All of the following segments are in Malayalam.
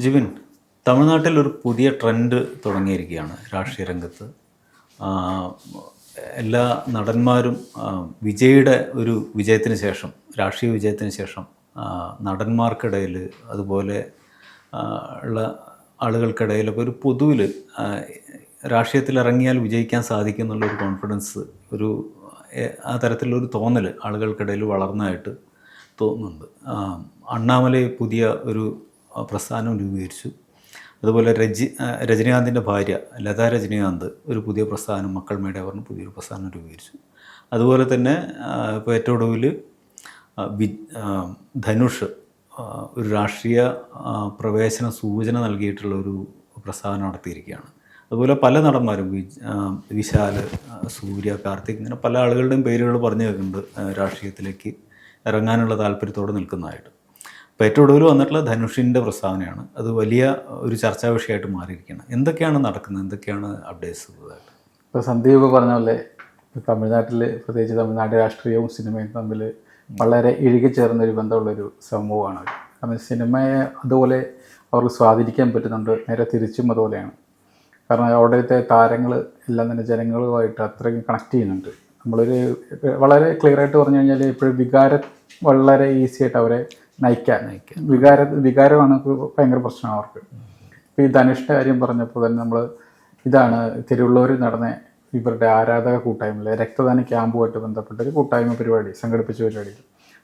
ജിവിൻ, തമിഴ്നാട്ടിൽ ഒരു പുതിയ ട്രെൻഡ് തുടങ്ങിയിരിക്കുകയാണ് രാഷ്ട്രീയ രംഗത്ത്. ആ, എല്ലാ നടന്മാരും വിജയുടെ ഒരു വിജയത്തിന് ശേഷം, രാഷ്ട്രീയ വിജയത്തിന് ശേഷം നടന്മാർക്കിടയിൽ അതുപോലെ ഉള്ള ആളുകൾക്കിടയിലൊക്കെ ഒരു പൊതുവിൽ രാഷ്ട്രീയത്തിൽ ഇറങ്ങിയാൽ വിജയിക്കാൻ സാധിക്കും എന്നുള്ളൊരു കോൺഫിഡൻസ്, ഒരു ആ തരത്തിലുള്ളൊരു തോന്നൽ ആളുകൾക്കിടയിൽ വളർന്നതായിട്ട് തോന്നുന്നുണ്ട്. അണ്ണാമലൈ പുതിയ ഒരു പ്രസ്ഥാനം രൂപീകരിച്ചു. അതുപോലെ രജനീകാന്തിൻ്റെ ഭാര്യ ലതാ രജനീകാന്ത് ഒരു പുതിയ പ്രസ്ഥാനം, മക്കൾ മേടെ പറഞ്ഞ് പുതിയൊരു പ്രസ്ഥാനം രൂപീകരിച്ചു. അതുപോലെ തന്നെ ഇപ്പോൾ ഏറ്റവും ഒടുവിൽ ധനുഷ് ഒരു രാഷ്ട്രീയ പ്രവേശന സൂചന നൽകിയിട്ടുള്ള ഒരു പ്രസ്താവന നടത്തിയിരിക്കുകയാണ്. അതുപോലെ പല നടന്മാരും വിശാൽ, സൂര്യ, കാർത്തിക്, ഇങ്ങനെ പല ആളുകളുടെയും പേരുകൾ പറഞ്ഞു കേൾക്കുന്നുണ്ട് രാഷ്ട്രീയത്തിലേക്ക് ഇറങ്ങാനുള്ള താല്പര്യത്തോടെ നിൽക്കുന്നതായിട്ട്. അപ്പോൾ ഏറ്റവും ഒടുവിൽ വന്നിട്ടുള്ള ധനുഷിൻ്റെ പ്രസ്താവനയാണ്. അത് വലിയ ഒരു ചർച്ചാ വിഷയമായിട്ട് മാറിയിരിക്കുകയാണ്. എന്തൊക്കെയാണ് നടക്കുന്നത്, എന്തൊക്കെയാണ് അപ്ഡേറ്റ്സ് പുതുതായിട്ട്? ഇപ്പോൾ സന്ദീപ് പറഞ്ഞ പോലെ തമിഴ്നാട്ടിൽ, പ്രത്യേകിച്ച് തമിഴ്നാട് രാഷ്ട്രീയവും സിനിമയും തമ്മിൽ വളരെ ഇഴുകിച്ചേർന്നൊരു ബന്ധമുള്ളൊരു സമൂഹമാണ്. കാരണം സിനിമയെ അതുപോലെ അവർക്ക് സ്വാധീനിക്കാൻ പറ്റുന്നുണ്ട്, നേരെ തിരിച്ചും അതുപോലെയാണ്. കാരണം അവിടുത്തെ താരങ്ങൾ എല്ലാം തന്നെ ജനങ്ങളുമായിട്ട് അത്രയും കണക്ട് ചെയ്യുന്നുണ്ട്. നമ്മളൊരു വളരെ ക്ലിയർ ആയിട്ട് പറഞ്ഞു കഴിഞ്ഞാൽ ഇപ്പോഴും വികാരം വളരെ ഈസി ആയിട്ട് അവരെ നയിക്കാൻ വികാരമാണ് ഭയങ്കര പ്രശ്നമാണ് അവർക്ക്. ഇപ്പോൾ ഈ ധനുഷിൻ്റെ കാര്യം പറഞ്ഞപ്പോൾ തന്നെ നമ്മൾ ഇതാണ് തിരുവള്ളൂരിൽ നടന്ന ഇവരുടെ ആരാധക കൂട്ടായ്മയിലെ രക്തദാന ക്യാമ്പുമായിട്ട് ബന്ധപ്പെട്ട ഒരു കൂട്ടായ്മ പരിപാടി സംഘടിപ്പിച്ച പരിപാടി.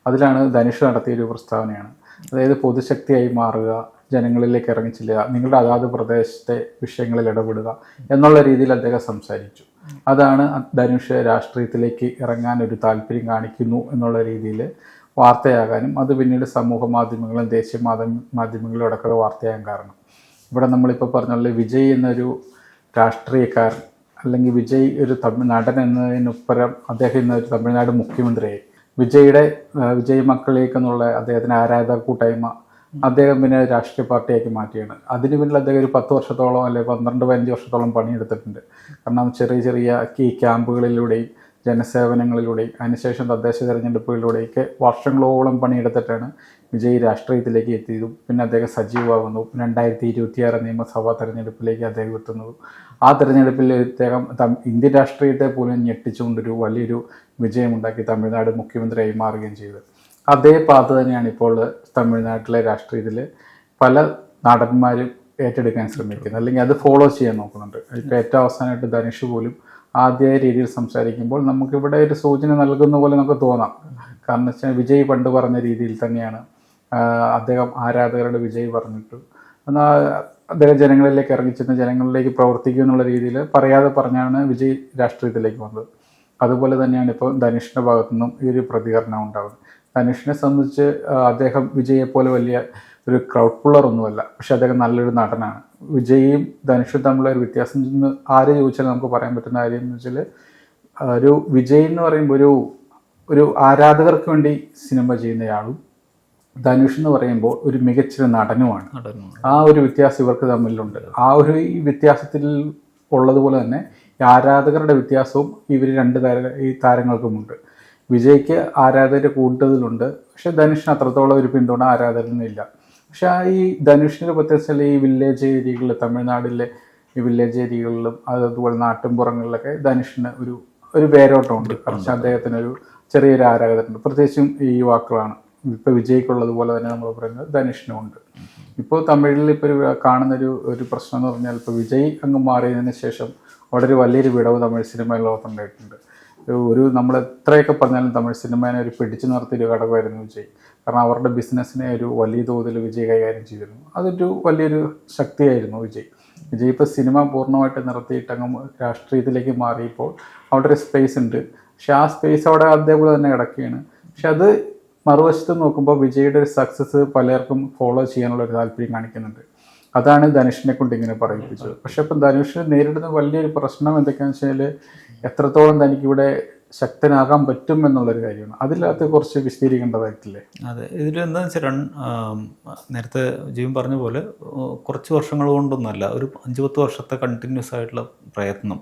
അതിലാണ് ധനുഷ് നടത്തിയൊരു പ്രസ്താവനയാണ്. അതായത് പൊതുശക്തിയായി മാറുക, ജനങ്ങളിലേക്ക് ഇറങ്ങിച്ചില്ലുക, നിങ്ങളുടെ അതാത് പ്രദേശത്തെ വിഷയങ്ങളിൽ ഇടപെടുക എന്നുള്ള രീതിയിൽ അദ്ദേഹം സംസാരിച്ചു. അതാണ് ധനുഷ് രാഷ്ട്രീയത്തിലേക്ക് ഇറങ്ങാൻ ഒരു താല്പര്യം കാണിക്കുന്നു എന്നുള്ള രീതിയിൽ വാർത്തയാകാനും അത് പിന്നീട് സമൂഹ മാധ്യമങ്ങളും ദേശീയ മാധ്യമങ്ങളിലും അടക്കം വാർത്തയാകാൻ കാരണം. ഇവിടെ നമ്മളിപ്പോൾ പറഞ്ഞുള്ള വിജയ് എന്നൊരു രാഷ്ട്രീയക്കാരൻ, അല്ലെങ്കിൽ വിജയ് ഒരു നടൻ എന്നതിനുപ്പുറം അദ്ദേഹം ഇന്നൊരു തമിഴ്നാട് മുഖ്യമന്ത്രിയായി. വിജയ് മക്കളിലേക്ക് എന്നുള്ള അദ്ദേഹത്തിൻ്റെ ആരാധക കൂട്ടായ്മ അദ്ദേഹം പിന്നെ രാഷ്ട്രീയ പാർട്ടിയാക്കി മാറ്റിയാണ്. അതിന് പിന്നിൽ അദ്ദേഹം ഒരു 10 വർഷത്തോളം അല്ലെങ്കിൽ 12-15 വർഷത്തോളം പണിയെടുത്തിട്ടുണ്ട്. കാരണം ചെറിയ ഈ ക്യാമ്പുകളിലൂടെയും ജനസേവനങ്ങളിലൂടെയും അതിനുശേഷം തദ്ദേശ തെരഞ്ഞെടുപ്പുകളിലൂടെയൊക്കെ വർഷങ്ങളോളം പണിയെടുത്തിട്ടാണ് വിജയ് രാഷ്ട്രീയത്തിലേക്ക് എത്തിയതും പിന്നെ അദ്ദേഹം സജീവമാകുന്നു. 2026 നിയമസഭാ തെരഞ്ഞെടുപ്പിലേക്ക് അദ്ദേഹം എത്തുന്നതും ആ തെരഞ്ഞെടുപ്പിൽ അദ്ദേഹം ഇന്ത്യൻ രാഷ്ട്രീയത്തെ പോലും ഞെട്ടിച്ചുകൊണ്ടൊരു വലിയൊരു വിജയമുണ്ടാക്കി തമിഴ്നാട് മുഖ്യമന്ത്രിയായി മാറുകയും ചെയ്തത്. അതേ പാത തന്നെയാണ് ഇപ്പോൾ തമിഴ്നാട്ടിലെ രാഷ്ട്രീയത്തിൽ പല നടന്മാരും ഏറ്റെടുക്കാൻ ശ്രമിക്കുന്നത്, അല്ലെങ്കിൽ അത് ഫോളോ ചെയ്യാൻ നോക്കുന്നുണ്ട്. ഇപ്പോൾ ഏറ്റവും അവസാനമായിട്ട് ധനുഷ് പോലും ആദ്യ രീതിയിൽ സംസാരിക്കുമ്പോൾ നമുക്കിവിടെ ഒരു സൂചന നൽകുന്ന പോലെ നമുക്ക് തോന്നാം. കാരണം വെച്ചാൽ വിജയ് പണ്ട് പറഞ്ഞ രീതിയിൽ തന്നെയാണ് അദ്ദേഹം ആരാധകരുടെ വിജയ് പറഞ്ഞിട്ട് എന്നാൽ അദ്ദേഹം ജനങ്ങളിലേക്ക് ഇറങ്ങിച്ചെന്ന് ജനങ്ങളിലേക്ക് പ്രവർത്തിക്കുക എന്നുള്ള രീതിയിൽ പറയാതെ പറഞ്ഞാണ് വിജയ് രാഷ്ട്രീയത്തിലേക്ക് വന്നത്. അതുപോലെ തന്നെയാണ് ഇപ്പോൾ ധനുഷിൻ്റെ ഭാഗത്തു നിന്നും ഈ ഒരു പ്രതികരണം ഉണ്ടാകുന്നത്. ധനുഷിനെ സംബന്ധിച്ച് അദ്ദേഹം വിജയെപ്പോലെ വലിയ ഒരു ക്രൗഡ് പുള്ളർ ഒന്നുമല്ല, പക്ഷെ അദ്ദേഹം നല്ലൊരു നടനാണ്. വിജയും ധനുഷും തമ്മിലുള്ള ഒരു വ്യത്യാസം ആര് ചോദിച്ചാൽ നമുക്ക് പറയാൻ പറ്റുന്ന കാര്യം എന്ന് വെച്ചാൽ, ഒരു വിജയ് എന്ന് പറയുമ്പോൾ ഒരു ആരാധകർക്ക് വേണ്ടി സിനിമ ചെയ്യുന്നയാളും ധനുഷ് എന്ന് പറയുമ്പോൾ ഒരു മികച്ചൊരു നടനുമാണ്. ആ ഒരു വ്യത്യാസം ഇവർക്ക് തമ്മിലുണ്ട്. ആ ഒരു ഈ വ്യത്യാസത്തിൽ ഉള്ളതുപോലെ തന്നെ ആരാധകരുടെ വ്യത്യാസവും ഇവർ ഈ താരങ്ങൾക്കുമുണ്ട്. വിജയ്ക്ക് ആരാധകർ കൂടുതലുണ്ട്, പക്ഷെ ധനുഷിന് അത്രത്തോളം ഒരു പിന്തുണ ആരാധകരൊന്നുമില്ല. പക്ഷെ ഈ ധനുഷിൻ്റെ പ്രത്യേകിച്ച് ഈ വില്ലേജ് ഏരിയകളിൽ, തമിഴ്നാട്ടിലെ ഈ വില്ലേജ് ഏരിയകളിലും അതുപോലെ നാട്ടിൻപുറങ്ങളിലൊക്കെ ധനുഷിന് ഒരു വേരോട്ടമുണ്ട്. കുറച്ച് അദ്ദേഹത്തിനൊരു ചെറിയൊരു ആരാധകരുണ്ട്, പ്രത്യേകിച്ചും ഈ യുവാക്കളാണ്. ഇപ്പോൾ വിജയ്ക്കുള്ളതുപോലെ തന്നെ നമ്മൾ പറയുന്നത് ധനുഷിനും ഉണ്ട്. ഇപ്പോൾ തമിഴിൽ ഇപ്പോൾ കാണുന്നൊരു പ്രശ്നം എന്ന് പറഞ്ഞാൽ, ഇപ്പോൾ വിജയ് അങ്ങ് മാറിയതിന് ശേഷം അവിടെ ഒരു വലിയൊരു വിടവ് തമിഴ് സിനിമ ലോകത്തുണ്ടായിട്ടുണ്ട്. നമ്മൾ എത്രയൊക്കെ പറഞ്ഞാലും തമിഴ് സിനിമേനെ ഒരു പിടിച്ചു നിർത്തിയൊരു ഘടകമായിരുന്നു വിജയ്. കാരണം അവരുടെ ബിസിനസ്സിനെ ഒരു വലിയ തോതിൽ വിജയ് കൈകാര്യം ചെയ്തിരുന്നു. അതൊരു വലിയൊരു ശക്തിയായിരുന്നു വിജയ്. ഇപ്പോൾ സിനിമ പൂർണ്ണമായിട്ട് നിർത്തിയിട്ട് അങ്ങ് രാഷ്ട്രീയത്തിലേക്ക് മാറിയപ്പോൾ അവിടെ ഒരു സ്പേസ് ഉണ്ട്. പക്ഷെ ആ സ്പേസ് അവിടെ അതേപോലെ തന്നെ കിടക്കുകയാണ്. പക്ഷെ അത് മറുവശത്ത് നോക്കുമ്പോൾ വിജയുടെ ഒരു സക്സസ് പലർക്കും ഫോളോ ചെയ്യാനുള്ള ഒരു താല്പര്യം കാണിക്കുന്നുണ്ട്. അതാണ് ധനുഷിനെ കൊണ്ട് ഇങ്ങനെ പറയിപ്പിച്ചത്. പക്ഷെ ഇപ്പം ധനുഷിന് നേരിടുന്ന വലിയൊരു പ്രശ്നം എന്തൊക്കെയാണെന്ന് വെച്ചാൽ, എത്രത്തോളം തനിക്കിവിടെ ശക്തനാകാൻ പറ്റും എന്നുള്ളൊരു കാര്യമാണ്. അതിനകത്ത് കുറച്ച് വിശദീകരിക്കേണ്ടതായിട്ടില്ലേ? അതെ, ഇതിൽ എന്താണെന്ന് വെച്ചാൽ നേരത്തെ ജീവൻ പറഞ്ഞ പോലെ കുറച്ച് വർഷങ്ങൾ കൊണ്ടൊന്നുമല്ല, ഒരു 5-10 വർഷത്തെ കണ്ടിന്യൂസ് ആയിട്ടുള്ള പ്രയത്നം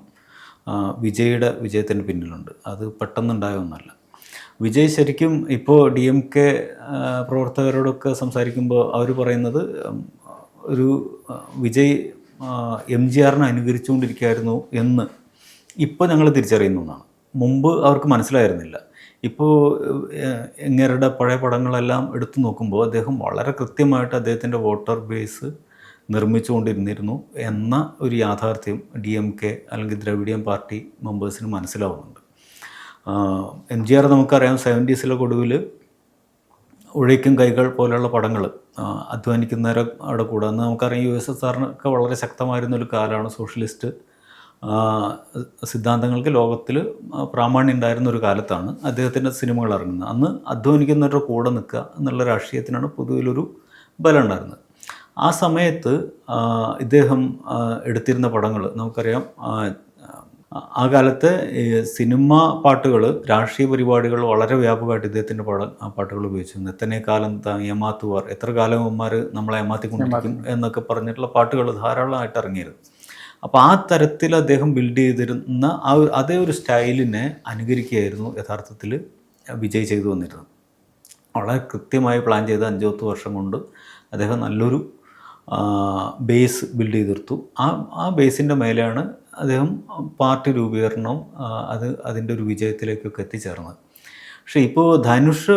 വിജയുടെ വിജയത്തിന് പിന്നിലുണ്ട്. അത് പെട്ടെന്നുണ്ടായ ഒന്നല്ല. വിജയ് ശരിക്കും ഇപ്പോൾ DMK പ്രവർത്തകരോടൊക്കെ സംസാരിക്കുമ്പോൾ അവർ പറയുന്നത് ഒരു വിജയ് MGRനെ അനുകരിച്ചുകൊണ്ടിരിക്കുകയായിരുന്നു എന്ന് ഇപ്പോൾ ഞങ്ങൾ തിരിച്ചറിയുന്ന ഒന്നാണ്. മുമ്പ് അവർക്ക് മനസ്സിലായിരുന്നില്ല. ഇപ്പോൾ ഇങ്ങേരുടെ പഴയ പടങ്ങളെല്ലാം എടുത്തു നോക്കുമ്പോൾ അദ്ദേഹം വളരെ കൃത്യമായിട്ട് അദ്ദേഹത്തിൻ്റെ വോട്ടർ ബേസ് നിർമ്മിച്ചുകൊണ്ടിരുന്നിരുന്നു എന്ന ഒരു യാഥാർത്ഥ്യം DMK അല്ലെങ്കിൽ ദ്രവിഡിയൻ പാർട്ടി മെമ്പേഴ്സിന് മനസ്സിലാവുന്നുണ്ട്. MGR നമുക്കറിയാം 70s ഒടുവിൽ ഉഴയ്ക്കും കൈകൾ പോലെയുള്ള പടങ്ങൾ അധ്വാനിക്കുന്നവരുടെ കൂടെ അന്ന് നമുക്കറിയാം USSRനൊക്കെ വളരെ ശക്തമായിരുന്ന ഒരു കാലമാണ്. സോഷ്യലിസ്റ്റ് സിദ്ധാന്തങ്ങൾക്ക് ലോകത്തിൽ പ്രാമാണ്യം ഉണ്ടായിരുന്ന ഒരു കാലത്താണ് അദ്ദേഹത്തിൻ്റെ സിനിമകൾ ഇറങ്ങുന്നത്. അന്ന് അധ്വാനിക്കുന്നവരുടെ കൂടെ നിൽക്കുക എന്നുള്ള രാഷ്ട്രീയത്തിനാണ് പൊതുവിലൊരു ബലം ഉണ്ടായിരുന്നത്. ആ സമയത്ത് ഇദ്ദേഹം എടുത്തിരുന്ന പടങ്ങൾ നമുക്കറിയാം. ആ കാലത്ത് സിനിമ പാട്ടുകൾ, രാഷ്ട്രീയ പരിപാടികൾ വളരെ വ്യാപകമായിട്ട് ഇദ്ദേഹത്തിൻ്റെ പാട്ടുകൾ ഉപയോഗിച്ചിരുന്നു. എത്തനെ കാലം ഏമാത്തുവാർ, എത്ര കാലം അമ്മമാർ നമ്മളെ ഏമാത്തിക്കൊണ്ടിരിക്കും എന്നൊക്കെ പറഞ്ഞിട്ടുള്ള പാട്ടുകൾ ധാരാളമായിട്ട് ഇറങ്ങിയിരുന്നു. അപ്പോൾ ആ തരത്തിൽ അദ്ദേഹം ബിൽഡ് ചെയ്തിരുന്ന അതേ ഒരു സ്റ്റൈലിനെ അനുകരിക്കുകയായിരുന്നു യഥാർത്ഥത്തിൽ വിജയ് ചെയ്തു വന്നിരുന്നത്. വളരെ കൃത്യമായി പ്ലാൻ ചെയ്ത് 5-10 വർഷം കൊണ്ട് അദ്ദേഹം നല്ലൊരു ബേസ് ബിൽഡ് ചെയ്തെടുത്തു. ആ ബേസിൻ്റെ മേലെയാണ് അദ്ദേഹം പാർട്ടി രൂപീകരണം അതിൻ്റെ ഒരു വിജയത്തിലേക്കൊക്കെ എത്തിച്ചേർന്നത്. പക്ഷേ ഇപ്പോൾ ധനുഷ്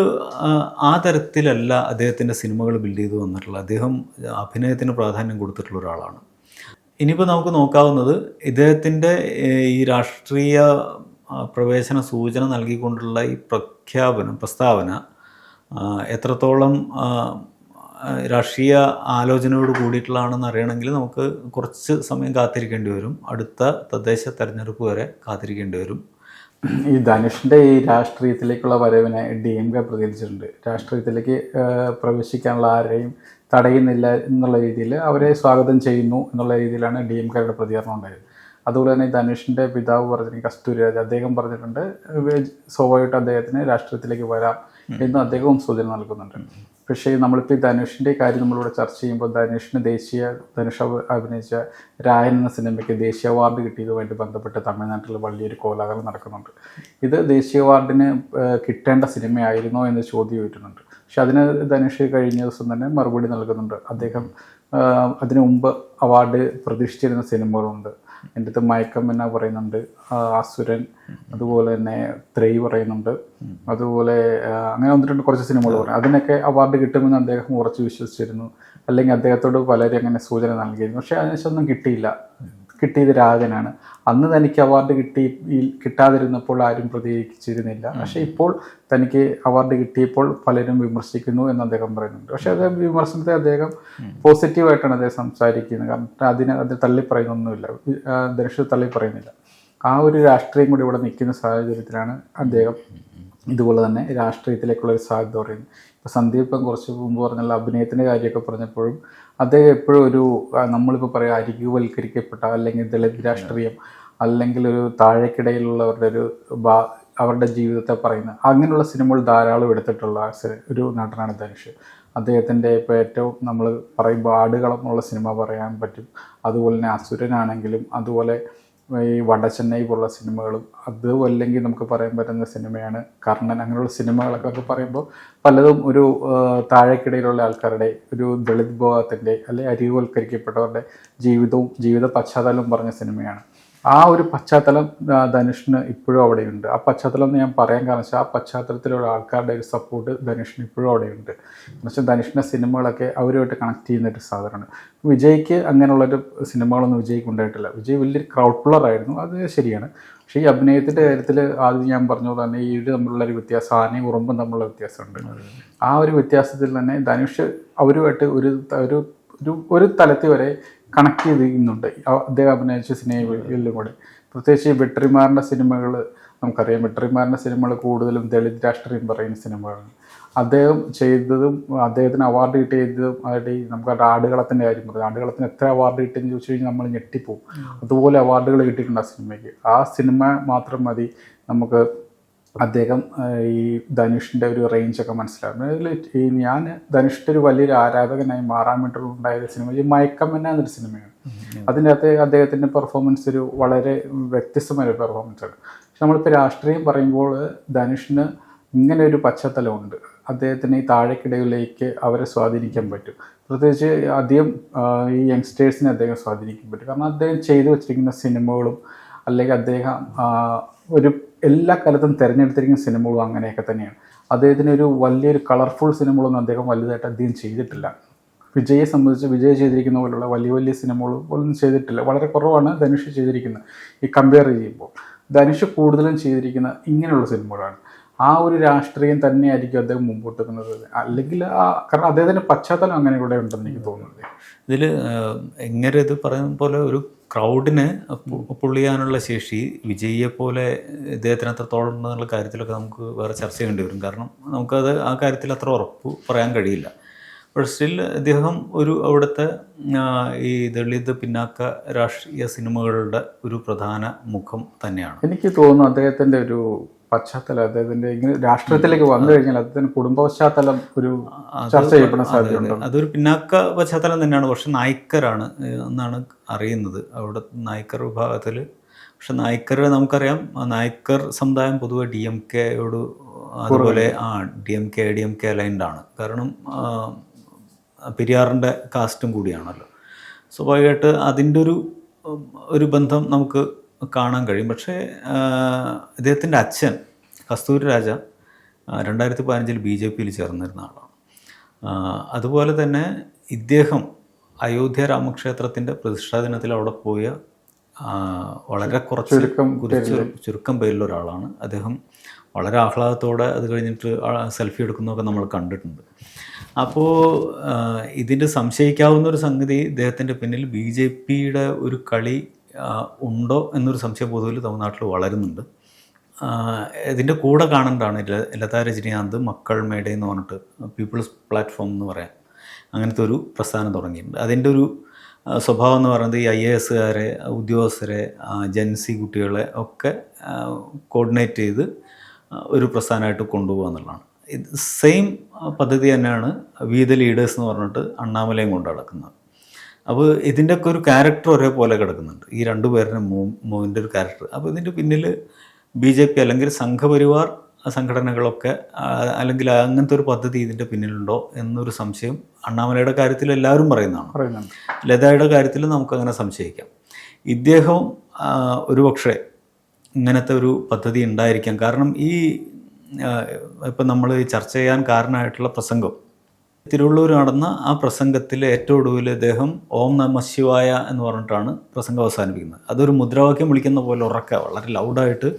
ആ തരത്തിലല്ല അദ്ദേഹത്തിൻ്റെ സിനിമകൾ ബിൽഡ് ചെയ്ത് വന്നിട്ടുള്ളത്. അദ്ദേഹം അഭിനയത്തിന് പ്രാധാന്യം കൊടുത്തിട്ടുള്ള ഒരാളാണ്. ഇനിയിപ്പോൾ നമുക്ക് നോക്കാവുന്നത് ഇദ്ദേഹത്തിൻ്റെ ഈ രാഷ്ട്രീയ പ്രവേശന സൂചന നൽകിക്കൊണ്ടുള്ള ഈ പ്രസ്താവന എത്രത്തോളം രാഷ്ട്രീയ ആലോചനയോട് കൂടിയിട്ടുള്ളതാണെന്ന് അറിയണമെങ്കിൽ നമുക്ക് കുറച്ച് സമയം കാത്തിരിക്കേണ്ടി വരും. അടുത്ത തദ്ദേശ തെരഞ്ഞെടുപ്പ് വരെ കാത്തിരിക്കേണ്ടി വരും. ഈ ധനുഷിൻ്റെ ഈ രാഷ്ട്രീയത്തിലേക്കുള്ള വരവിനെ DMK പ്രതികരിച്ചിട്ടുണ്ട്. രാഷ്ട്രീയത്തിലേക്ക് പ്രവേശിക്കാനുള്ള ആരെയും തടയുന്നില്ല എന്നുള്ള രീതിയിൽ അവരെ സ്വാഗതം ചെയ്യുന്നു എന്നുള്ള രീതിയിലാണ് DMKയുടെ പ്രതികരണം ഉണ്ടായത്. അതുപോലെ തന്നെ ധനുഷിൻ്റെ പിതാവ് പറഞ്ഞിട്ടുണ്ട്, കസ്തൂരിരാജ്, അദ്ദേഹം പറഞ്ഞിട്ടുണ്ട് സ്വാഭാവികമായിട്ട് അദ്ദേഹത്തിന് രാഷ്ട്രീയത്തിലേക്ക് വരാം എന്നും അദ്ദേഹവും സൂചന നൽകുന്നുണ്ട്. പക്ഷേ നമ്മളിപ്പോൾ ഈ ധനുഷിൻ്റെ കാര്യം നമ്മളിവിടെ ചർച്ച ചെയ്യുമ്പോൾ ധനുഷ് അഭിനയിച്ച രായൻ എന്ന സിനിമയ്ക്ക് ദേശീയ അവാർഡ് കിട്ടിയതുമായിട്ട് ബന്ധപ്പെട്ട് തമിഴ്നാട്ടിൽ വലിയൊരു കോലാഹലം നടക്കുന്നുണ്ട്. ഇത് ദേശീയ അവാർഡിന് കിട്ടേണ്ട സിനിമയായിരുന്നോ എന്ന് ചോദ്യം ഉയരുന്നുണ്ട്. പക്ഷെ അതിന് ധനുഷ് കഴിഞ്ഞ ദിവസം തന്നെ മറുപടി നൽകുന്നുണ്ട്. അദ്ദേഹം അതിനു മുമ്പ് അവാർഡ് പ്രതീക്ഷിച്ചിരുന്ന സിനിമകളുണ്ട്. എൻ്റെ അടുത്ത് മയക്കം എന്ന പറയുന്നുണ്ട്, അസുരൻ, അതുപോലെ തന്നെ ത്രൈ പറയുന്നുണ്ട്, അതുപോലെ അങ്ങനെ 1-2 കുറച്ച് സിനിമകൾ പറയും. അതിനൊക്കെ അവാർഡ് കിട്ടുമെന്ന് അദ്ദേഹം ഉറച്ചു വിശ്വസിച്ചിരുന്നു. അല്ലെങ്കിൽ അദ്ദേഹത്തോട് പലരും അങ്ങനെ സൂചന നൽകിയിരുന്നു. പക്ഷേ അതിനുശേഷം ഒന്നും കിട്ടിയില്ല. കിട്ടിയത് രാജനാണ്. അന്ന് തനിക്ക് അവാർഡ് കിട്ടാതിരുന്നപ്പോൾ ആരും പ്രതികരിച്ചിരുന്നില്ല. പക്ഷേ ഇപ്പോൾ തനിക്ക് അവാർഡ് കിട്ടിയപ്പോൾ പലരും വിമർശിക്കുന്നു എന്ന് അദ്ദേഹം പറയുന്നുണ്ട്. പക്ഷേ അത് വിമർശനത്തെ അദ്ദേഹം പോസിറ്റീവായിട്ടാണ് അദ്ദേഹം സംസാരിക്കുന്നത്. കാരണം അത് തള്ളിപ്പറയുന്നൊന്നുമില്ല, ധനുഷ് തള്ളിപ്പറയുന്നില്ല. ആ ഒരു രാഷ്ട്രീയം കൂടി ഇവിടെ നിൽക്കുന്ന സാഹചര്യത്തിലാണ് അദ്ദേഹം ഇതുപോലെ തന്നെ രാഷ്ട്രീയത്തിലേക്കുള്ളൊരു സാധ്യത പറയുന്നത്. ഇപ്പോൾ സന്ദീപൻ കുറച്ച് മുമ്പ് പറഞ്ഞുള്ള അഭിനയത്തിൻ്റെ കാര്യമൊക്കെ പറഞ്ഞപ്പോഴും അദ്ദേഹം എപ്പോഴും ഒരു നമ്മളിപ്പോൾ പറയാം അരികുവൽക്കരിക്കപ്പെട്ട അല്ലെങ്കിൽ ദളിത് രാഷ്ട്രീയം അല്ലെങ്കിൽ ഒരു താഴേക്കിടയിലുള്ളവരുടെ അവരുടെ ജീവിതത്തെ പറയുന്ന അങ്ങനെയുള്ള സിനിമകൾ ധാരാളം എടുത്തിട്ടുള്ള ഒരു നടനാണ് ധനുഷ്. അദ്ദേഹത്തിൻ്റെ ഇപ്പോൾ ഏറ്റവും നമ്മൾ പറയുമ്പോൾ ആടുകളമുള്ള സിനിമ പറയാൻ പറ്റും. അതുപോലെ തന്നെ അസുരനാണെങ്കിലും അതുപോലെ ഈ വടചെന്നൈ പോലുള്ള സിനിമകളും അതുമല്ലെങ്കിൽ നമുക്ക് പറയാൻ പറ്റുന്ന സിനിമയാണ് കർണൻ. അങ്ങനെയുള്ള സിനിമകളൊക്കെ പറയുമ്പോൾ പലതും ഒരു താഴേക്കിടയിലുള്ള ആൾക്കാരുടെ ഒരു ദളിത് വിഭാഗത്തിൻ്റെ അല്ലെങ്കിൽ അരികുവൽക്കരിക്കപ്പെട്ടവരുടെ ജീവിത പശ്ചാത്തലം പറഞ്ഞ സിനിമയാണ്. ആ ഒരു പശ്ചാത്തലം ധനുഷിന് ഇപ്പോഴും അവിടെയുണ്ട്. ആ പശ്ചാത്തലം എന്ന് ഞാൻ പറയാൻ കാരണം വെച്ചാൽ ആ പശ്ചാത്തലത്തിലുള്ള ആൾക്കാരുടെ ഒരു സപ്പോർട്ട് ധനുഷിന് ഇപ്പോഴും അവിടെയുണ്ട്. എന്നുവെച്ചാൽ ധനുഷിൻ്റെ സിനിമകളൊക്കെ അവരുമായിട്ട് കണക്ട് ചെയ്യുന്ന ഒരു സാധനമാണ്. വിജയ്ക്ക് അങ്ങനെയുള്ളൊരു സിനിമകളൊന്നും വിജയ്ക്ക് ഉണ്ടായിട്ടില്ല. വിജയ് വലിയൊരു ക്രൗഡ് പുള്ളർ ആയിരുന്നു, അത് ശരിയാണ്. പക്ഷേ ഈ അഭിനയത്തിൻ്റെ കാര്യത്തിൽ ആദ്യം ഞാൻ പറഞ്ഞത് തന്നെ ഈ തമ്മിലുള്ളൊരു വ്യത്യാസം, ആനയും ഉറുമ്പും തമ്മിലുള്ള വ്യത്യാസമുണ്ട്. ആ ഒരു വ്യത്യാസത്തിൽ തന്നെ ധനുഷ് അവരുമായിട്ട് ഒരു തലത്തിൽ വരെ കണക്ട് ചെയ്തിരിക്കുന്നുണ്ട് അദ്ദേഹം അഭിനയിച്ച സിനിമയിലും കൂടെ. പ്രത്യേകിച്ച് ഈ വെട്രിമാറിൻ്റെ സിനിമകൾ നമുക്കറിയാം. വെട്രിമാറിൻ്റെ സിനിമകൾ കൂടുതലും ദളിത് രാഷ്ട്രീയം പറയുന്ന സിനിമകളാണ്. അദ്ദേഹം ചെയ്തതും അദ്ദേഹത്തിന് അവാർഡ് കിട്ടിയതും നമുക്ക് ആടുകളത്തിൻ്റെ കാര്യം പറയും. ആടുകളത്തിന് എത്ര അവാർഡ് കിട്ടിയെന്ന് ചോദിച്ചു കഴിഞ്ഞാൽ നമ്മൾ ഞെട്ടിപ്പോവും. അതുപോലെ അവാർഡുകൾ കിട്ടിയിട്ടുണ്ട് ആ സിനിമയ്ക്ക്. ആ സിനിമ മാത്രം മതി നമുക്ക് അദ്ദേഹം ഈ ധനുഷിൻ്റെ ഒരു റേഞ്ചൊക്കെ മനസ്സിലാകും. ഈ ഞാൻ ധനുഷിൻ്റെ ഒരു വലിയൊരു ആരാധകനായി മാറാൻ വേണ്ടിയിട്ടുണ്ടായ സിനിമ ഈ മയക്കം എന്നൊരു സിനിമയാണ്. അതിൻ്റെ അകത്ത് അദ്ദേഹത്തിൻ്റെ പെർഫോമൻസ് ഒരു വളരെ വ്യത്യസ്തമായ ഒരു പെർഫോമൻസാണ്. പക്ഷെ നമ്മളിപ്പോൾ രാഷ്ട്രീയം പറയുമ്പോൾ ധനുഷിന് ഇങ്ങനെ ഒരു പശ്ചാത്തലമുണ്ട്. അദ്ദേഹത്തിന് ഈ താഴേക്കിടയിലേക്ക് അവരെ സ്വാധീനിക്കാൻ പറ്റും. പ്രത്യേകിച്ച് അധികം ഈ യങ്സ്റ്റേഴ്സിനെ അദ്ദേഹം സ്വാധീനിക്കാൻ പറ്റും. കാരണം അദ്ദേഹം ചെയ്തു വച്ചിരിക്കുന്ന സിനിമകളും അല്ലെങ്കിൽ അദ്ദേഹം ഒരു എല്ലാ കാലത്തും തിരഞ്ഞെടുത്തിരിക്കുന്ന സിനിമകളും അങ്ങനെയൊക്കെ തന്നെയാണ്. അദ്ദേഹത്തിന് ഒരു വലിയൊരു കളർഫുൾ സിനിമകളൊന്നും അദ്ദേഹം വലുതായിട്ട് അദ്ദേഹം ചെയ്തിട്ടില്ല. വിജയെ സംബന്ധിച്ച് വിജയ് ചെയ്തിരിക്കുന്ന പോലുള്ള വലിയ വലിയ സിനിമകൾ പോലും ചെയ്തിട്ടില്ല. വളരെ കുറവാണ് ധനുഷ് ചെയ്തിരിക്കുന്നത്. ഈ കമ്പയർ ചെയ്യുമ്പോൾ ധനുഷ് കൂടുതലും ചെയ്തിരിക്കുന്ന ഇങ്ങനെയുള്ള സിനിമകളാണ്. ആ ഒരു രാഷ്ട്രീയം തന്നെയായിരിക്കും അദ്ദേഹം മുമ്പോട്ട് വെക്കുന്നത്. അല്ലെങ്കിൽ കാരണം അദ്ദേഹത്തിൻ്റെ പശ്ചാത്തലം അങ്ങനെ ഇവിടെ ഉണ്ടെന്ന് എനിക്ക് തോന്നുന്നത്. ഇതിൽ എങ്ങനെ ഇത് പറയുന്ന പോലെ ഒരു ക്രൗഡിനെ പൊള്ളിയാനുള്ള ശേഷി വിജയിയെ പോലെ ഇദ്ദേഹത്തിന് എത്രത്തോളം ഉണ്ടെന്നുള്ള കാര്യത്തിലൊക്കെ നമുക്ക് വേറെ ചർച്ച ചെയ്യേണ്ടി വരും. കാരണം നമുക്കത് ആ കാര്യത്തിൽ അത്ര ഉറപ്പ് പറയാൻ കഴിയില്ല. പക്ഷേ സ്റ്റിൽ അദ്ദേഹം ഒരു അവിടുത്തെ ഈ ദളിത് പിന്നാക്ക രാഷ്ട്രീയ സിനിമകളുടെ ഒരു പ്രധാന മുഖം തന്നെയാണ്. എനിക്ക് തോന്നുന്നു അദ്ദേഹത്തിൻ്റെ ഒരു പശ്ചാത്തലം, അദ്ദേഹത്തിൻ്റെ ഇങ്ങനെ രാഷ്ട്രീയത്തിലേക്ക് വന്നു കഴിഞ്ഞാൽ അദ്ദേഹത്തിന് കുടുംബ പശ്ചാത്തലം ഒരു ചർച്ച ചെയ്യപ്പെടുന്ന സാധ്യതയുണ്ട്. അതൊരു പിന്നാക്ക പശ്ചാത്തലം തന്നെയാണ്. പക്ഷെ നായ്ക്കരാണ് എന്നാണ് അറിയുന്നത് അവിടെ നായ്ക്കർ വിഭാഗത്തിൽ. പക്ഷെ നായ്ക്കർ നമുക്കറിയാം, നായ്ക്കർ സമുദായം പൊതുവെ DMK-യോട് അതുപോലെ DMK ADMK അലൈൻഡാണ്. കാരണം പെരിയാറിൻ്റെ കാസ്റ്റും കൂടിയാണല്ലോ. സ്വാഭാവികമായിട്ട് അതിൻ്റെ ഒരു ബന്ധം നമുക്ക് കാണാൻ കഴിയും. പക്ഷേ ഇദ്ദേഹത്തിൻ്റെ അച്ഛൻ കസ്തൂരി രാജ 2015 BJP-യിൽ ചേർന്നിരുന്ന ആളാണ്. അതുപോലെ തന്നെ ഇദ്ദേഹം അയോധ്യ രാമക്ഷേത്രത്തിൻ്റെ പ്രതിഷ്ഠാ ദിനത്തിൽ അവിടെ പോയ വളരെ ചുരുക്കം പേരിലൊരാളാണ്. അദ്ദേഹം വളരെ ആഹ്ലാദത്തോടെ അത് കഴിഞ്ഞിട്ട് സെൽഫി എടുക്കുന്നതൊക്കെ നമ്മൾ കണ്ടിട്ടുണ്ട്. അപ്പോൾ ഇതിൻ്റെ സംശയിക്കാവുന്നൊരു സംഗതി ഇദ്ദേഹത്തിൻ്റെ പിന്നിൽ BJP-യുടെ ഒരു കളി ഉണ്ടോ എന്നൊരു സംശയം പൊതുവിൽ തമിഴ്നാട്ടിൽ വളരുന്നുണ്ട്. ഇതിൻ്റെ കൂടെ കാണേണ്ടതാണ് ലതാ രജനീകാന്ത് മക്കൾ മേഡ എന്ന് പറഞ്ഞിട്ട് പീപ്പിൾസ് പ്ലാറ്റ്ഫോം എന്ന് പറയാം, അങ്ങനത്തെ ഒരു പ്രസ്ഥാനം തുടങ്ങിയിട്ടുണ്ട്. അതിൻ്റെ ഒരു സ്വഭാവം എന്ന് പറയുന്നത് ഈ IAS-കാരെ ഉദ്യോഗസ്ഥരെ ജൻസി കുട്ടികളെ ഒക്കെ കോർഡിനേറ്റ് ചെയ്ത് ഒരു പ്രസ്ഥാനമായിട്ട് കൊണ്ടുപോകുക എന്നുള്ളതാണ്. ഇത് സെയിം പദ്ധതി തന്നെയാണ് വി ദ ലീഡേഴ്സ് എന്ന് പറഞ്ഞിട്ട് അണ്ണാമലയും കൊണ്ട് നടക്കുന്നത്. അപ്പോൾ ഇതിൻ്റെയൊക്കെ ഒരു ക്യാരക്ടർ ഒരേപോലെ കിടക്കുന്നുണ്ട്, ഈ രണ്ടുപേരുടെ മൂവിൻ്റെ ഒരു ക്യാരക്ടർ. അപ്പോൾ ഇതിൻ്റെ പിന്നിൽ BJP അല്ലെങ്കിൽ സംഘപരിവാർ സംഘടനകളൊക്കെ അല്ലെങ്കിൽ അങ്ങനത്തെ ഒരു പദ്ധതി ഇതിൻ്റെ പിന്നിലുണ്ടോ എന്നൊരു സംശയം അണ്ണാമലയുടെ കാര്യത്തിൽ എല്ലാവരും പറയുന്നതാണ്. ലതയുടെ കാര്യത്തിൽ നമുക്കങ്ങനെ സംശയിക്കാം. ഇദ്ദേഹവും ഒരുപക്ഷെ ഇങ്ങനത്തെ ഒരു പദ്ധതി ഉണ്ടായിരിക്കാം. കാരണം ഈ ഇപ്പം നമ്മൾ ചർച്ച ചെയ്യാൻ കാരണമായിട്ടുള്ള പ്രസംഗം തിരുവള്ളൂർ നടന്ന ആ പ്രസംഗത്തിൽ ഏറ്റവും ഒടുവിൽ അദ്ദേഹം ഓം നമ ശിവായ എന്ന് പറഞ്ഞിട്ടാണ് പ്രസംഗം അവസാനിപ്പിക്കുന്നത്. അതൊരു മുദ്രാവാക്യം വിളിക്കുന്ന പോലെ ഉറക്കെ വളരെ ലൗഡായിട്ട്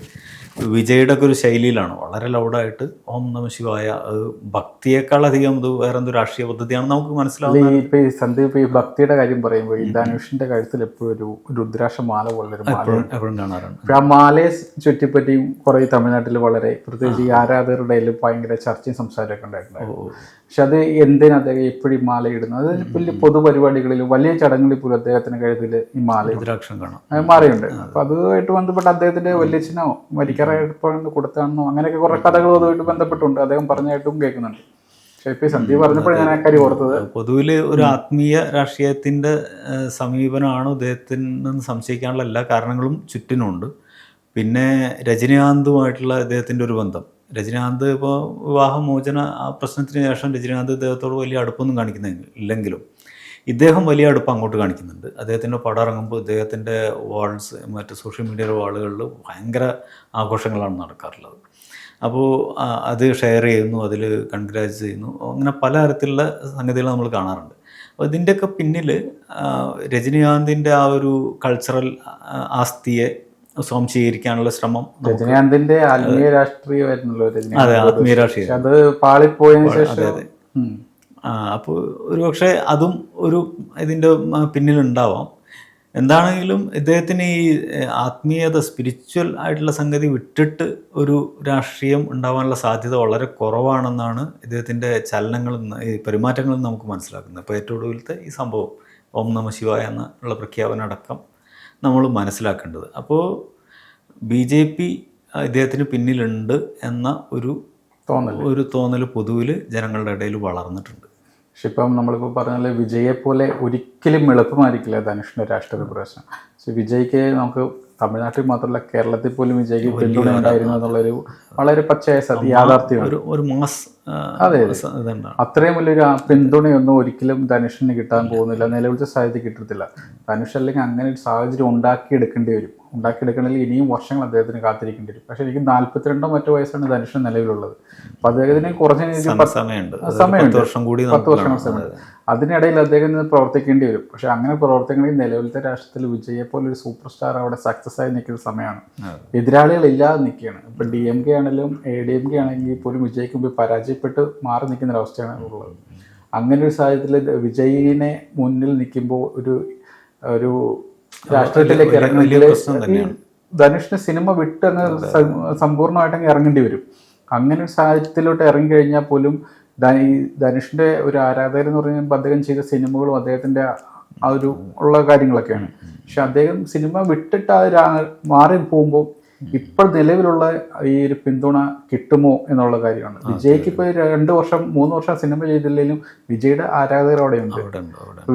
വിജയുടെ ഒക്കെ ഒരു ശൈലിയിലാണ് വളരെ ലൗഡായിട്ട് ഓം നമ ശിവായ. അത് ഭക്തിയേക്കാളധികം ഇത് വേറെ എന്തോ രാഷ്ട്രീയ പദ്ധതിയാണ് നമുക്ക് മനസ്സിലാവുന്നത്. ഇപ്പൊ ഈ സന്ദീപ് ഈ ഭക്തിയുടെ കാര്യം പറയുമ്പോൾ ഈ ധനുഷിന്റെ കഴുത്തിൽ എപ്പോഴും ഒരു രുദ്രാക്ഷ മാല പോലൊരു എപ്പോഴും കാണാറുണ്ട്. ആ മാലയെ ചുറ്റിപ്പറ്റിയും കുറെ തമിഴ്നാട്ടിൽ വളരെ പ്രത്യേകിച്ച് ഈ ആരാധകരുടെ ഇടയിൽ ഭയങ്കര ചർച്ചയും സംസാരമൊക്കെ ഉണ്ടായിട്ടുണ്ടായിരുന്നു. പക്ഷെ അത് എന്തിനാ അദ്ദേഹം എപ്പോഴും മാല ഇടുന്നത്? അത് വലിയ പൊതുപരിപാടികളിലും വലിയ ചടങ്ങുകളിൽ പോലും അദ്ദേഹത്തിന്റെ കഴുത്തിൽ ഈ മാല രുദ്രാക്ഷം കാണാം, മാലയുണ്ട്. അപ്പൊ അതുമായിട്ട് ബന്ധപ്പെട്ട് അദ്ദേഹത്തിന്റെ വല്യച്ഛനോ മരിക്കാറായപ്പോഴാണ് കൊടുത്താണെന്നോ അങ്ങനെയൊക്കെ കുറെ കഥകൾ അതുമായിട്ട് ബന്ധപ്പെട്ടുണ്ട് അദ്ദേഹം പറഞ്ഞായിട്ടും കേൾക്കുന്നുണ്ട്. പക്ഷെ ഇപ്പൊ സന്ദീപ് പറഞ്ഞപ്പോഴാണ് ഞാൻ ആ കാര്യം ഓർത്തത്. പൊതുവിൽ ഒരു ആത്മീയ രാഷ്ട്രീയത്തിന്റെ സമീപനമാണ് ഇദ്ദേഹത്തിൽ നിന്ന് സംശയിക്കാനുള്ള എല്ലാ കാരണങ്ങളും ചുറ്റിനുണ്ട്. പിന്നെ രജനീകാന്തുമായിട്ടുള്ള ഇദ്ദേഹത്തിൻ്റെ ഒരു ബന്ധം, രജനീകാന്ത് ഇപ്പോൾ വിവാഹമോചന ആ പ്രശ്നത്തിന് ശേഷം രജനീകാന്ത് ഇദ്ദേഹത്തോട് വലിയ അടുപ്പൊന്നും കാണിക്കുന്നില്ലെങ്കിലും ഇദ്ദേഹം വലിയ അടുപ്പം അങ്ങോട്ട് കാണിക്കുന്നുണ്ട്. അദ്ദേഹത്തിൻ്റെ പടം ഇറങ്ങുമ്പോൾ ഇദ്ദേഹത്തിൻ്റെ വാൾസ് മറ്റ് സോഷ്യൽ മീഡിയയിലെ വാളുകളിൽ ഭയങ്കര ആഘോഷങ്ങളാണ് നടക്കാറുള്ളത്. അപ്പോൾ അത് ഷെയർ ചെയ്യുന്നു, അതിൽ കൺഗ്രാറ്റ്സ് ചെയ്യുന്നു, അങ്ങനെ പല തരത്തിലുള്ള സംഗതികൾ നമ്മൾ കാണാറുണ്ട്. അപ്പോൾ ഇതിൻ്റെയൊക്കെ പിന്നിൽ രജനീകാന്തിൻ്റെ ആ ഒരു കൾച്ചറൽ ആസ്തിയെ സ്വാംശീകരിക്കാനുള്ള ശ്രമം. രജനീകാന്തിന്റെ ആത്മീയ രാഷ്ട്രീയമായിരുന്നല്ലോ അതെ, ആത്മീയ രാഷ്ട്രീയം. അത് പാളിപ്പോയതിനു ശേഷം അപ്പോൾ ഒരു പക്ഷേ അതും ഒരു ഇതിൻ്റെ പിന്നിലുണ്ടാവാം. എന്താണെങ്കിലും ഇദ്ദേഹത്തിന് ഈ ആത്മീയത സ്പിരിച്വൽ ആയിട്ടുള്ള സംഗതി വിട്ടിട്ട് ഒരു രാഷ്ട്രീയം ഉണ്ടാവാനുള്ള സാധ്യത വളരെ കുറവാണെന്നാണ് ഇദ്ദേഹത്തിൻ്റെ ചലനങ്ങളിൽ നിന്ന് ഈ പെരുമാറ്റങ്ങളിൽ നിന്ന് നമുക്ക് മനസ്സിലാക്കുന്നത്. ഇപ്പോൾ ഏറ്റവും ഒടുവിലത്തെ ഈ സംഭവം ഓം നമ ശിവായ എന്നുള്ള പ്രഖ്യാപനം അടക്കം നമ്മൾ മനസ്സിലാക്കേണ്ടത്. അപ്പോൾ BJP ഇദ്ദേഹത്തിന് പിന്നിലുണ്ട് എന്ന ഒരു തോന്നൽ പൊതുവിൽ ജനങ്ങളുടെ ഇടയിൽ വളർന്നിട്ടുണ്ട്. പക്ഷെ ഇപ്പം നമ്മളിപ്പോൾ പറഞ്ഞാൽ വിജയെ പോലെ ഒരിക്കലും എളുപ്പമായിരിക്കില്ല ധനുഷിൻ്റെ രാഷ്ട്രീയ പ്രവേശനം. പക്ഷെ വിജയ്ക്ക് നമുക്ക് തമിഴ്നാട്ടിൽ മാത്രമല്ല കേരളത്തിൽ പോലും വിജയ്ക്ക് പിന്തുണ ഉണ്ടായിരുന്നു എന്നുള്ളൊരു വളരെ പച്ചയായ യാഥാർത്ഥ്യമാണ്. ഒരു മാസ് അതെ അത്രയും വലിയൊരു പിന്തുണയൊന്നും ഒരിക്കലും ധനുഷിന് കിട്ടാൻ പോകുന്നില്ല, നിലവിലത്തെ സാഹചര്യം കിട്ടത്തില്ല. ധനുഷ് അല്ലെങ്കിൽ അങ്ങനെ ഒരു സാഹചര്യം ഉണ്ടാക്കിയെടുക്കേണ്ടി വരും. ഉണ്ടാക്കിയെടുക്കണമെങ്കിൽ ഇനിയും വർഷങ്ങൾ അദ്ദേഹത്തിന് കാത്തിരിക്കേണ്ടി വരും. പക്ഷെ എനിക്ക് 42 മറ്റോ വയസ്സാണ് ധനുഷിന് നിലവിലുള്ളത്. അപ്പോൾ അദ്ദേഹത്തിന് കുറഞ്ഞ സമയമുണ്ട്, 10 വർഷങ്ങൾ സമയം. അതിനിടയിൽ അദ്ദേഹത്തിന് പ്രവർത്തിക്കേണ്ടി വരും. പക്ഷെ അങ്ങനെ പ്രവർത്തിക്കണമെങ്കിൽ നിലവിലത്തെ രാഷ്ട്രീയത്തിൽ വിജയെ പോലെ ഒരു സൂപ്പർ സ്റ്റാർ അവിടെ സക്സസ് ആയി നിൽക്കുന്ന സമയമാണ്. എതിരാളികളില്ലാതെ നിൽക്കുകയാണ്. ഇപ്പം DMK ആണെങ്കിലും ADMK ആണെങ്കിൽ പോലും വിജയ്ക്ക് മുമ്പ് പരാജയപ്പെട്ട് മാറി നിൽക്കുന്ന ഒരവസ്ഥയാണ് ഉള്ളത്. അങ്ങനെ ഒരു സാഹചര്യത്തിൽ വിജയിനെ മുന്നിൽ നിൽക്കുമ്പോൾ ഒരു രാഷ്ട്രീയത്തിലേക്ക് ഇറങ്ങണമെങ്കിൽ ധനുഷിന് സിനിമ വിട്ട് അങ്ങ് സമ്പൂർണ്ണമായിട്ടങ്ങ് ഇറങ്ങേണ്ടി വരും. അങ്ങനെ ഒരു സാഹചര്യത്തിലോട്ട് ഇറങ്ങിക്കഴിഞ്ഞാൽ പോലും ധനുഷിന്റെ ഒരു ആരാധകരെന്ന് പറയുമ്പോൾ അദ്ദേഹം ചെയ്ത സിനിമകളും അദ്ദേഹത്തിന്റെ ആ ഒരു ഉള്ള കാര്യങ്ങളൊക്കെയാണ്. പക്ഷെ അദ്ദേഹം സിനിമ വിട്ടിട്ട് മാറി പോകുമ്പോൾ ഇപ്പോൾ നിലവിലുള്ള ഈ ഒരു പിന്തുണ കിട്ടുമോ എന്നുള്ള കാര്യമാണ്. വിജയ്ക്ക് ഇപ്പോൾ 2 വർഷം 3 വർഷം സിനിമ ചെയ്തില്ലെങ്കിലും വിജയുടെ ആരാധകർ അവിടെയുണ്ട്.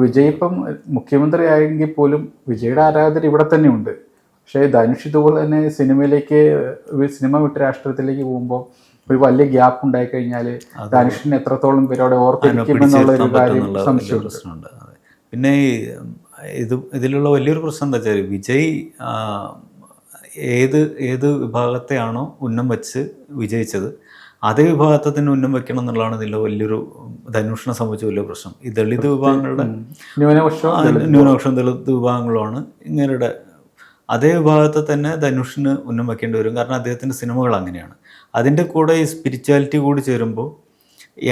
വിജയ് ഇപ്പം മുഖ്യമന്ത്രി ആയെങ്കിൽ പോലും വിജയുടെ ആരാധകർ ഇവിടെ തന്നെ ഉണ്ട്. പക്ഷേ ധനുഷ് ഇതുപോലെ തന്നെ സിനിമ വിട്ട് രാഷ്ട്രീയത്തിലേക്ക് പോകുമ്പോൾ ഒരു വലിയ ഗ്യാപ്പ് ഉണ്ടായിക്കഴിഞ്ഞാൽ ധനുഷിന് എത്രത്തോളം പേരോടെ ഓർത്തിരിക്കുമെന്നുള്ള ഒരു കാര്യം സംശയമുണ്ട്. പിന്നെ ഇതിലുള്ള വലിയൊരു പ്രശ്നം എന്താ വെച്ചാൽ വിജയ് ഏത് വിഭാഗത്തെയാണോ ഉന്നം വെച്ച് വിജയിച്ചത് അതേ വിഭാഗത്തെ തന്നെ ഉന്നം വെക്കണം എന്നുള്ളതാണ് ഇതിൻ്റെ വലിയൊരു ധനുഷിനെ സംബന്ധിച്ച വലിയ പ്രശ്നം. ഈ ദളിത് വിഭാഗങ്ങളുടെ ന്യൂനപക്ഷം ദളിത് വിഭാഗങ്ങളുമാണ് ഇങ്ങനെയുടെ അതേ വിഭാഗത്തെ തന്നെ ധനുഷിന് ഉന്നം വെക്കേണ്ടി വരും. കാരണം അദ്ദേഹത്തിൻ്റെ സിനിമകൾ അങ്ങനെയാണ്. അതിൻ്റെ കൂടെ ഈ സ്പിരിച്വാലിറ്റി കൂടി ചേരുമ്പോൾ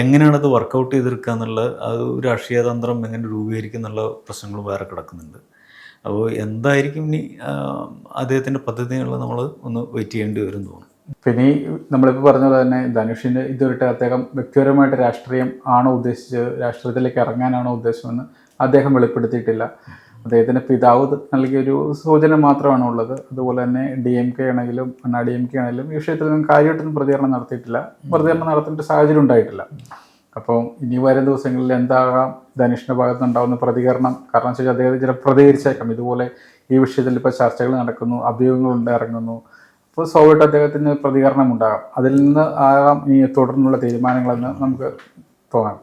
എങ്ങനെയാണത് വർക്കൗട്ട് ചെയ്തെടുക്കുക എന്നുള്ള അത് രാഷ്ട്രീയ തന്ത്രം എങ്ങനെ രൂപീകരിക്കും എന്നുള്ള പ്രശ്നങ്ങൾ വേറെ കിടക്കുന്നുണ്ട്. അപ്പോൾ എന്തായിരിക്കും ഇനി അദ്ദേഹത്തിൻ്റെ പദ്ധതികൾ നമ്മൾ ഒന്ന് വെയിറ്റ് ചെയ്യേണ്ടി വരും തോന്നുന്നു. പിന്നെ നമ്മളിപ്പോൾ പറഞ്ഞത് തന്നെ ധനുഷിന് ഇതുവരെ അദ്ദേഹം വ്യക്തിപരമായിട്ട് രാഷ്ട്രീയം ആണോ ഉദ്ദേശിച്ചത്, രാഷ്ട്രീയത്തിലേക്ക് ഇറങ്ങാനാണോ ഉദ്ദേശമെന്ന് അദ്ദേഹം വെളിപ്പെടുത്തിയിട്ടില്ല. അദ്ദേഹത്തിൻ്റെ പിതാവ് നൽകിയൊരു സൂചന മാത്രമാണ് ഉള്ളത്. അതുപോലെ തന്നെ DMK ആണെങ്കിലും DMK ആണെങ്കിലും ഈ വിഷയത്തിൽ നിന്നും കാര്യമായിട്ടൊന്നും പ്രതികരണം നടത്തിയിട്ടില്ല. പ്രതികരണം നടത്തേണ്ട സാഹചര്യം ഉണ്ടായിട്ടില്ല. അപ്പോൾ ഇനി വരും ദിവസങ്ങളിൽ എന്താകാം ധനുഷിൻ്റെ ഭാഗത്ത് ഉണ്ടാകുന്ന പ്രതികരണം. കാരണം വെച്ചാൽ അദ്ദേഹം ചില പ്രതികരിച്ചേക്കാം. ഇതുപോലെ ഈ വിഷയത്തിൽ ഇപ്പോൾ ചർച്ചകൾ നടക്കുന്നു, അഭ്യൂഹങ്ങളുണ്ട് ഇറങ്ങുന്നു. അപ്പോൾ സ്വാഭാവികമായിട്ട് അദ്ദേഹത്തിന് പ്രതികരണം ഉണ്ടാകാം. അതിൽ നിന്ന് ആകാം ഇനി തുടർന്നുള്ള തീരുമാനങ്ങളെന്ന് നമുക്ക് തോന്നാം.